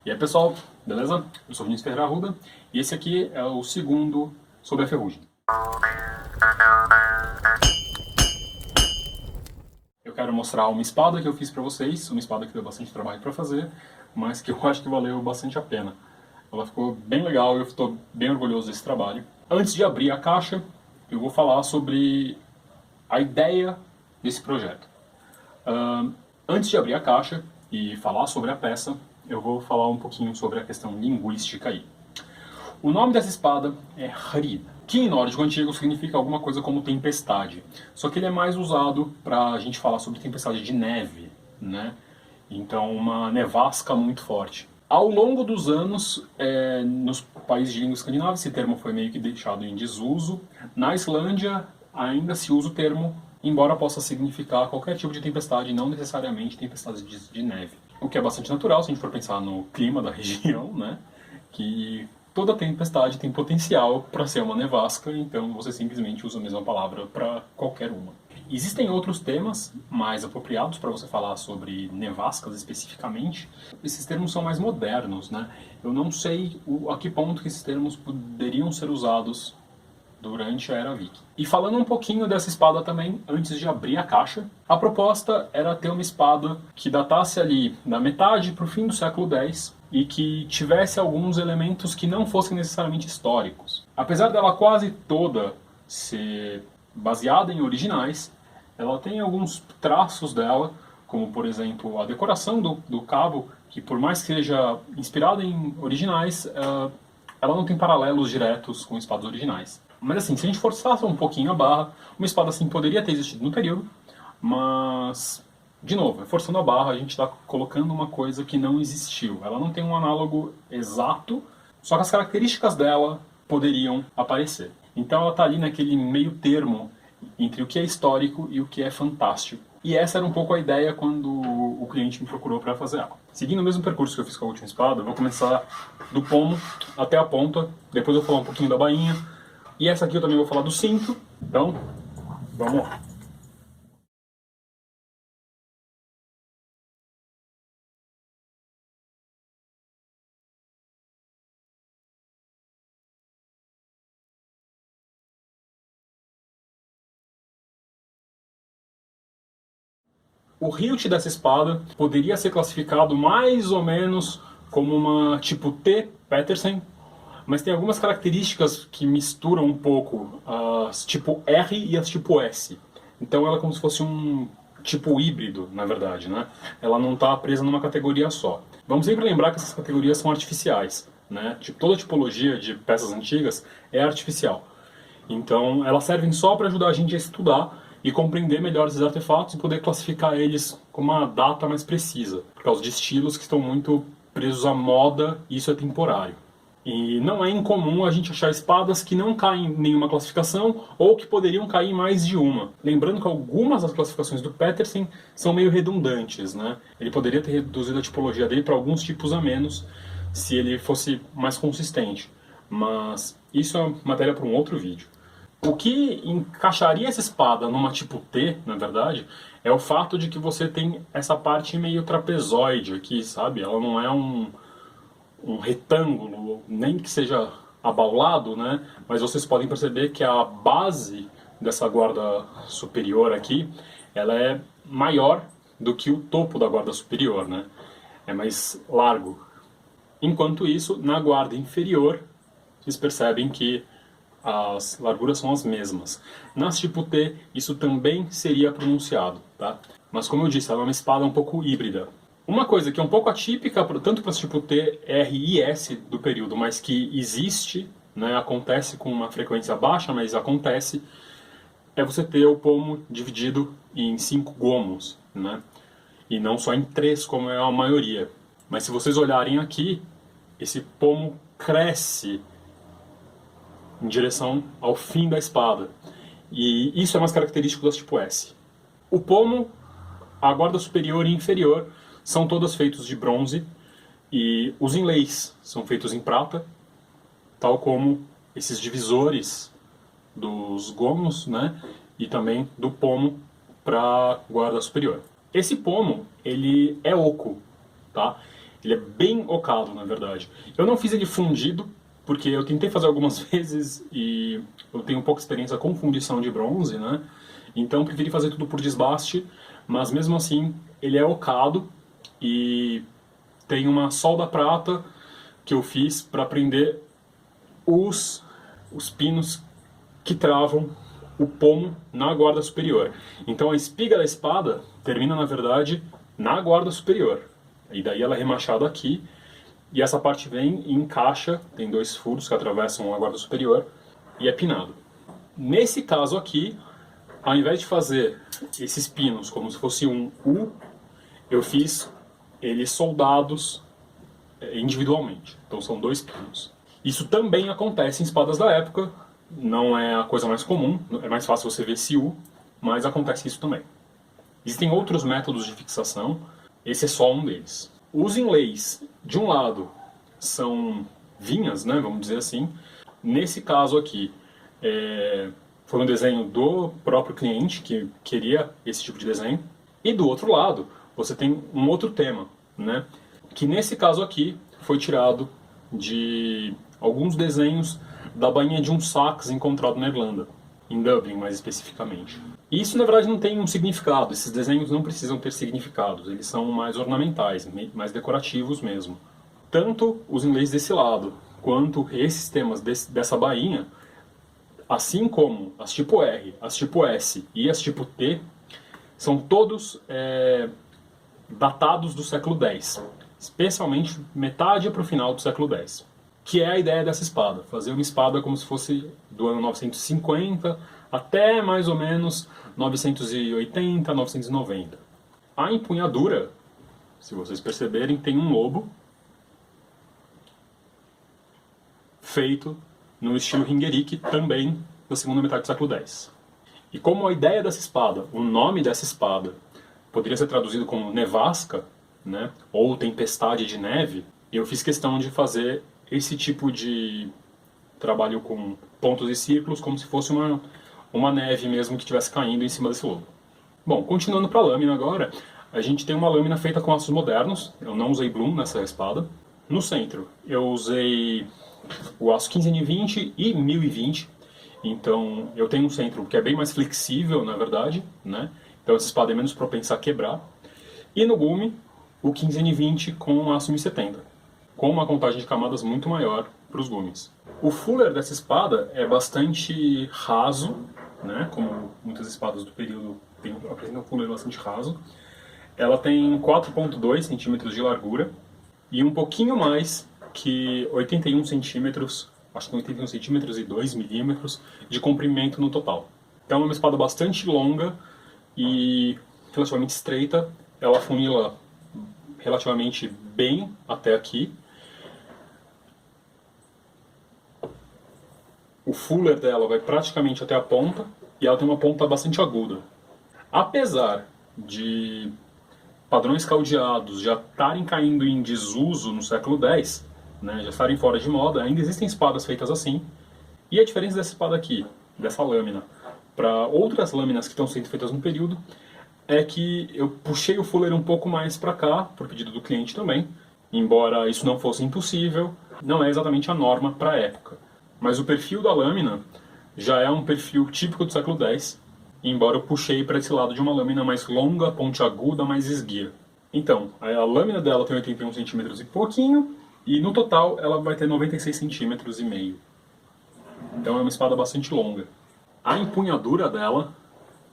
E aí pessoal, beleza? Eu sou Vinícius Ferreira Arruda e esse aqui é o segundo sobre a ferrugem. Eu quero mostrar uma espada que eu fiz pra vocês, uma espada que deu bastante trabalho pra fazer, mas que eu acho que valeu bastante a pena. Ela ficou bem legal e eu estou bem orgulhoso desse trabalho. Antes de abrir a caixa, eu vou falar sobre a ideia desse projeto. Antes de abrir a caixa e falar sobre a peça, eu vou falar um pouquinho sobre a questão linguística aí. O nome dessa espada é Hrid, que em nórdico antigo significa alguma coisa como tempestade. Só que ele é mais usado para a gente falar sobre tempestade de neve, né? Então uma nevasca muito forte. Ao longo dos anos, nos países de língua escandinava, esse termo foi meio que deixado em desuso. Na Islândia ainda se usa o termo, embora possa significar qualquer tipo de tempestade, não necessariamente tempestades de neve. O que é bastante natural, se a gente for pensar no clima da região, né? Que toda tempestade tem potencial para ser uma nevasca, então você simplesmente usa a mesma palavra para qualquer uma. Existem outros temas mais apropriados para você falar sobre nevascas especificamente. Esses termos são mais modernos, né? Eu não sei a que ponto que esses termos poderiam ser usados durante a Era Viking. E falando um pouquinho dessa espada também, antes de abrir a caixa, a proposta era ter uma espada que datasse ali da metade para o fim do século X e que tivesse alguns elementos que não fossem necessariamente históricos. Apesar dela quase toda ser baseada em originais, ela tem alguns traços dela, como por exemplo a decoração do cabo, que por mais que seja inspirada em originais, ela não tem paralelos diretos com espadas originais. Mas assim, se a gente forçasse um pouquinho a barra, uma espada assim poderia ter existido no período, mas, de novo, forçando a barra, a gente está colocando uma coisa que não existiu. Ela não tem um análogo exato, só que as características dela poderiam aparecer. Então ela está ali naquele meio termo entre o que é histórico e o que é fantástico. E essa era um pouco a ideia quando o cliente me procurou para fazer ela. Seguindo o mesmo percurso que eu fiz com a última espada, eu vou começar do pomo até a ponta, depois eu vou falar um pouquinho da bainha, e essa aqui eu também vou falar do cinto, então vamos lá. O hilt dessa espada poderia ser classificado mais ou menos como uma tipo T Petersen, mas tem algumas características que misturam um pouco as tipo R e as tipo S. Então ela é como se fosse um tipo híbrido, na verdade, né? Ela não está presa numa categoria só. Vamos sempre lembrar que essas categorias são artificiais, né? Toda tipologia de peças antigas é artificial. Então elas servem só para ajudar a gente a estudar e compreender melhor esses artefatos e poder classificar eles com uma data mais precisa, por causa de estilos que estão muito presos à moda e isso é temporário. E não é incomum a gente achar espadas que não caem em nenhuma classificação ou que poderiam cair em mais de uma. Lembrando que algumas das classificações do Petersen são meio redundantes, né? Ele poderia ter reduzido a tipologia dele para alguns tipos a menos se ele fosse mais consistente. Mas isso é matéria para um outro vídeo. O que encaixaria essa espada numa tipo T, na verdade, é o fato de que você tem essa parte meio trapezoide aqui, sabe? Ela não é um retângulo, nem que seja abaulado, né? Mas vocês podem perceber que a base dessa guarda superior aqui, ela é maior do que o topo da guarda superior, né? É mais largo. Enquanto isso, na guarda inferior, vocês percebem que as larguras são as mesmas. Nas tipo T, isso também seria pronunciado, tá? Mas como eu disse, ela é uma espada um pouco híbrida. Uma coisa que é um pouco atípica, tanto para as tipo T, R e S do período, mas que existe, né, acontece com uma frequência baixa, mas acontece, é você ter o pomo dividido em 5 gomos, né? E não só em 3, como é a maioria. Mas se vocês olharem aqui, esse pomo cresce em direção ao fim da espada. E isso é mais característico das tipo S. O pomo, a guarda superior e inferior são todas feitos de bronze e os inlays são feitos em prata, tal como esses divisores dos gomos, né, e também do pomo para a guarda superior. Esse pomo, ele é oco, tá? Ele é bem ocado, na verdade. Eu não fiz ele fundido, porque eu tentei fazer algumas vezes e eu tenho pouca experiência com fundição de bronze, né? Então preferi fazer tudo por desbaste, mas mesmo assim ele é ocado e tem uma solda prata que eu fiz para prender os pinos que travam o pomo na guarda superior. Então a espiga da espada termina, na verdade, na guarda superior. E daí ela é remachada aqui, e essa parte vem e encaixa, tem 2 furos que atravessam a guarda superior, e é pinado. Nesse caso aqui, ao invés de fazer esses pinos como se fosse um U, eu fiz eles soldados individualmente. Então são 2 pinos. Isso também acontece em espadas da época, não é a coisa mais comum, é mais fácil você ver esse U, mas acontece isso também. Existem outros métodos de fixação, esse é só um deles. Os inlays, de um lado, são vinhas, né, vamos dizer assim. Nesse caso aqui, foi um desenho do próprio cliente que queria esse tipo de desenho. E do outro lado, você tem um outro tema, né, que nesse caso aqui foi tirado de alguns desenhos da bainha de um sax encontrado na Irlanda, em Dublin mais especificamente. E isso na verdade não tem um significado, esses desenhos não precisam ter significados, eles são mais ornamentais, mais decorativos mesmo. Tanto os inlays desse lado, quanto esses temas dessa bainha, assim como as tipo R, as tipo S e as tipo T, são todos datados do século X, especialmente metade para o final do século X. Que é a ideia dessa espada, fazer uma espada como se fosse do ano 950 até mais ou menos 980, 990. A empunhadura, se vocês perceberem, tem um lobo feito no estilo Ringerike, também da segunda metade do século X. E como a ideia dessa espada, o nome dessa espada, poderia ser traduzido como nevasca, né, ou tempestade de neve, eu fiz questão de fazer esse tipo de trabalho com pontos e círculos, como se fosse uma neve mesmo que estivesse caindo em cima desse lobo. Bom, continuando para a lâmina agora, a gente tem uma lâmina feita com aços modernos, eu não usei Bloom nessa espada. No centro, eu usei o aço 15N20 e 1020, então eu tenho um centro que é bem mais flexível, na verdade, né? Então essa espada é menos propensa a quebrar. E no gume, o 15N20 com aço 1070. Com uma contagem de camadas muito maior para os gumes. O fuller dessa espada é bastante raso, né, como muitas espadas do período apresentam um fuller bastante raso. Ela tem 4,2 centímetros de largura e um pouquinho mais que 81 centímetros, acho que 81 centímetros e 2 milímetros de comprimento no total. Então é uma espada bastante longa e relativamente estreita. Ela afunila relativamente bem até aqui. O fuller dela vai praticamente até a ponta e ela tem uma ponta bastante aguda. Apesar de padrões caldeados já estarem caindo em desuso no século X, né, já estarem fora de moda, ainda existem espadas feitas assim. E a diferença dessa espada aqui, dessa lâmina, para outras lâminas que estão sendo feitas no período, é que eu puxei o fuller um pouco mais para cá, por pedido do cliente também. Embora isso não fosse impossível, não é exatamente a norma para a época. Mas o perfil da lâmina já é um perfil típico do século X, embora eu puxei para esse lado de uma lâmina mais longa, pontiaguda, mais esguia. Então, a lâmina dela tem 81 centímetros e pouquinho, e no total ela vai ter 96 centímetros e meio. Então é uma espada bastante longa. A empunhadura dela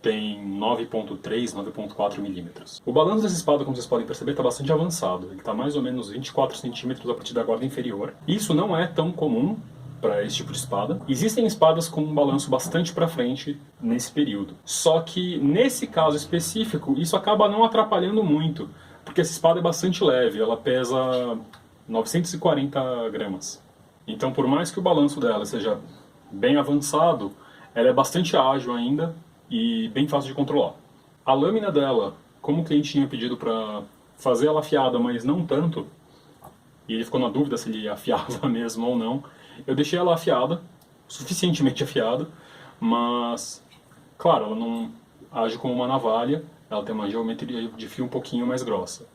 tem 9,3, 9,4 milímetros. O balanço dessa espada, como vocês podem perceber, está bastante avançado. Ele está mais ou menos 24 centímetros a partir da guarda inferior. Isso não é tão comum para esse tipo de espada. Existem espadas com um balanço bastante para frente nesse período. Só que nesse caso específico, isso acaba não atrapalhando muito, porque essa espada é bastante leve, ela pesa 940 gramas. Então, por mais que o balanço dela seja bem avançado, ela é bastante ágil ainda e bem fácil de controlar. A lâmina dela, como o cliente tinha pedido para fazer ela afiada, mas não tanto, e ele ficou na dúvida se ele afiava mesmo ou não, eu deixei ela afiada, suficientemente afiada, mas, claro, ela não age como uma navalha, ela tem uma geometria de fio um pouquinho mais grossa.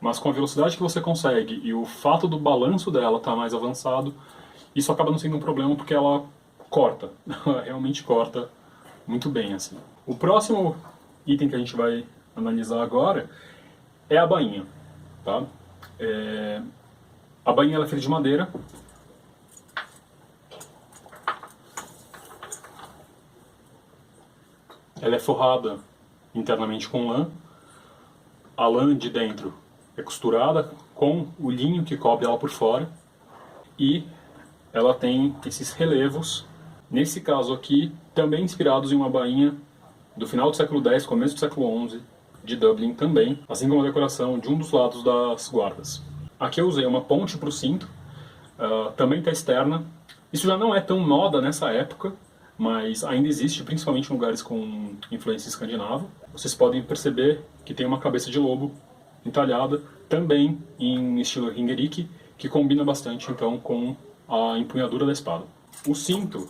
Mas com a velocidade que você consegue e o fato do balanço dela estar mais avançado, isso acaba não sendo um problema porque ela corta. Ela realmente corta muito bem, assim. O próximo item que a gente vai analisar agora é a bainha, tá? A bainha ela é feita de madeira. Ela é forrada internamente com lã. A lã de dentro é costurada com o linho que cobre ela por fora. E ela tem esses relevos, nesse caso aqui, também inspirados em uma bainha do final do século X, começo do século XI, de Dublin também, assim como a decoração de um dos lados das guardas. Aqui eu usei uma ponte para o cinto, também está externa. Isso já não é tão moda nessa época, mas ainda existe, principalmente em lugares com influência escandinava. Vocês podem perceber que tem uma cabeça de lobo entalhada, também em estilo ringerike, que combina bastante então com a empunhadura da espada. O cinto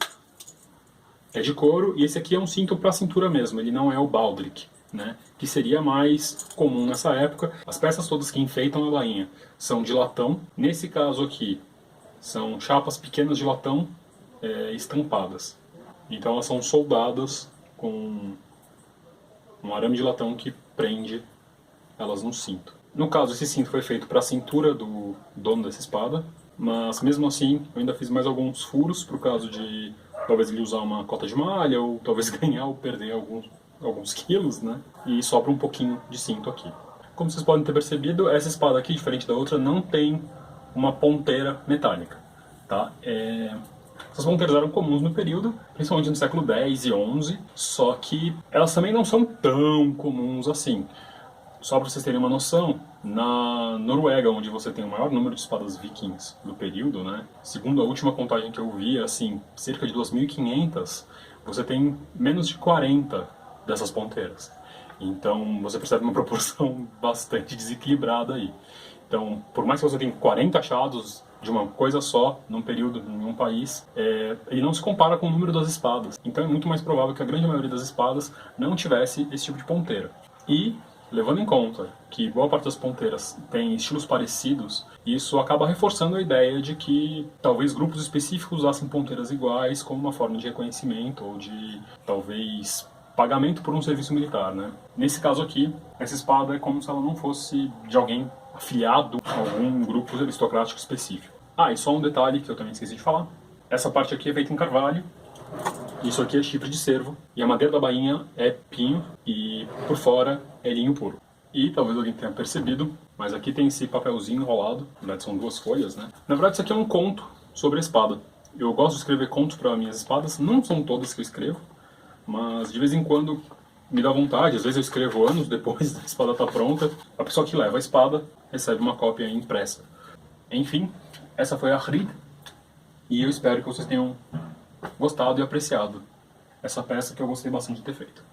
é de couro e esse aqui é um cinto para cintura mesmo, ele não é o baldric, né? Que seria mais comum nessa época. As peças todas que enfeitam a bainha são de latão. Nesse caso aqui, são chapas pequenas de latão estampadas. Então elas são soldadas com um arame de latão que prende elas no cinto. No caso, esse cinto foi feito para a cintura do dono dessa espada, mas mesmo assim eu ainda fiz mais alguns furos para o caso de talvez ele usar uma cota de malha ou talvez ganhar ou perder alguns quilos, né? E sobra um pouquinho de cinto aqui. Como vocês podem ter percebido, essa espada aqui, diferente da outra, não tem uma ponteira metálica, tá? Essas ponteiras eram comuns no período, principalmente no século X e XI, só que elas também não são tão comuns assim. Só para vocês terem uma noção, na Noruega, onde você tem o maior número de espadas vikings do período, né, segundo a última contagem que eu vi, assim, cerca de 2.500, você tem menos de 40 dessas ponteiras. Então você percebe uma proporção bastante desequilibrada aí. Então, por mais que você tenha 40 achados de uma coisa só, num período, em um país, ele não se compara com o número das espadas. Então é muito mais provável que a grande maioria das espadas não tivesse esse tipo de ponteira. E levando em conta que boa parte das ponteiras tem estilos parecidos, isso acaba reforçando a ideia de que talvez grupos específicos usassem ponteiras iguais como uma forma de reconhecimento ou de, talvez, pagamento por um serviço militar, né? Nesse caso aqui, essa espada é como se ela não fosse de alguém afiliado a algum grupo aristocrático específico. E só um detalhe que eu também esqueci de falar. Essa parte aqui é feita em carvalho. Isso aqui é chifre de cervo, e a madeira da bainha é pinho, e por fora é linho puro. E talvez alguém tenha percebido, mas aqui tem esse papelzinho enrolado, na verdade são 2 folhas, né? Na verdade isso aqui é um conto sobre a espada. Eu gosto de escrever contos para minhas espadas, não são todas que eu escrevo, mas de vez em quando me dá vontade, às vezes eu escrevo anos depois da espada estar pronta, a pessoa que leva a espada recebe uma cópia impressa. Enfim, essa foi a Hrid, e eu espero que vocês tenham gostado e apreciado essa peça que eu gostei bastante de ter feito.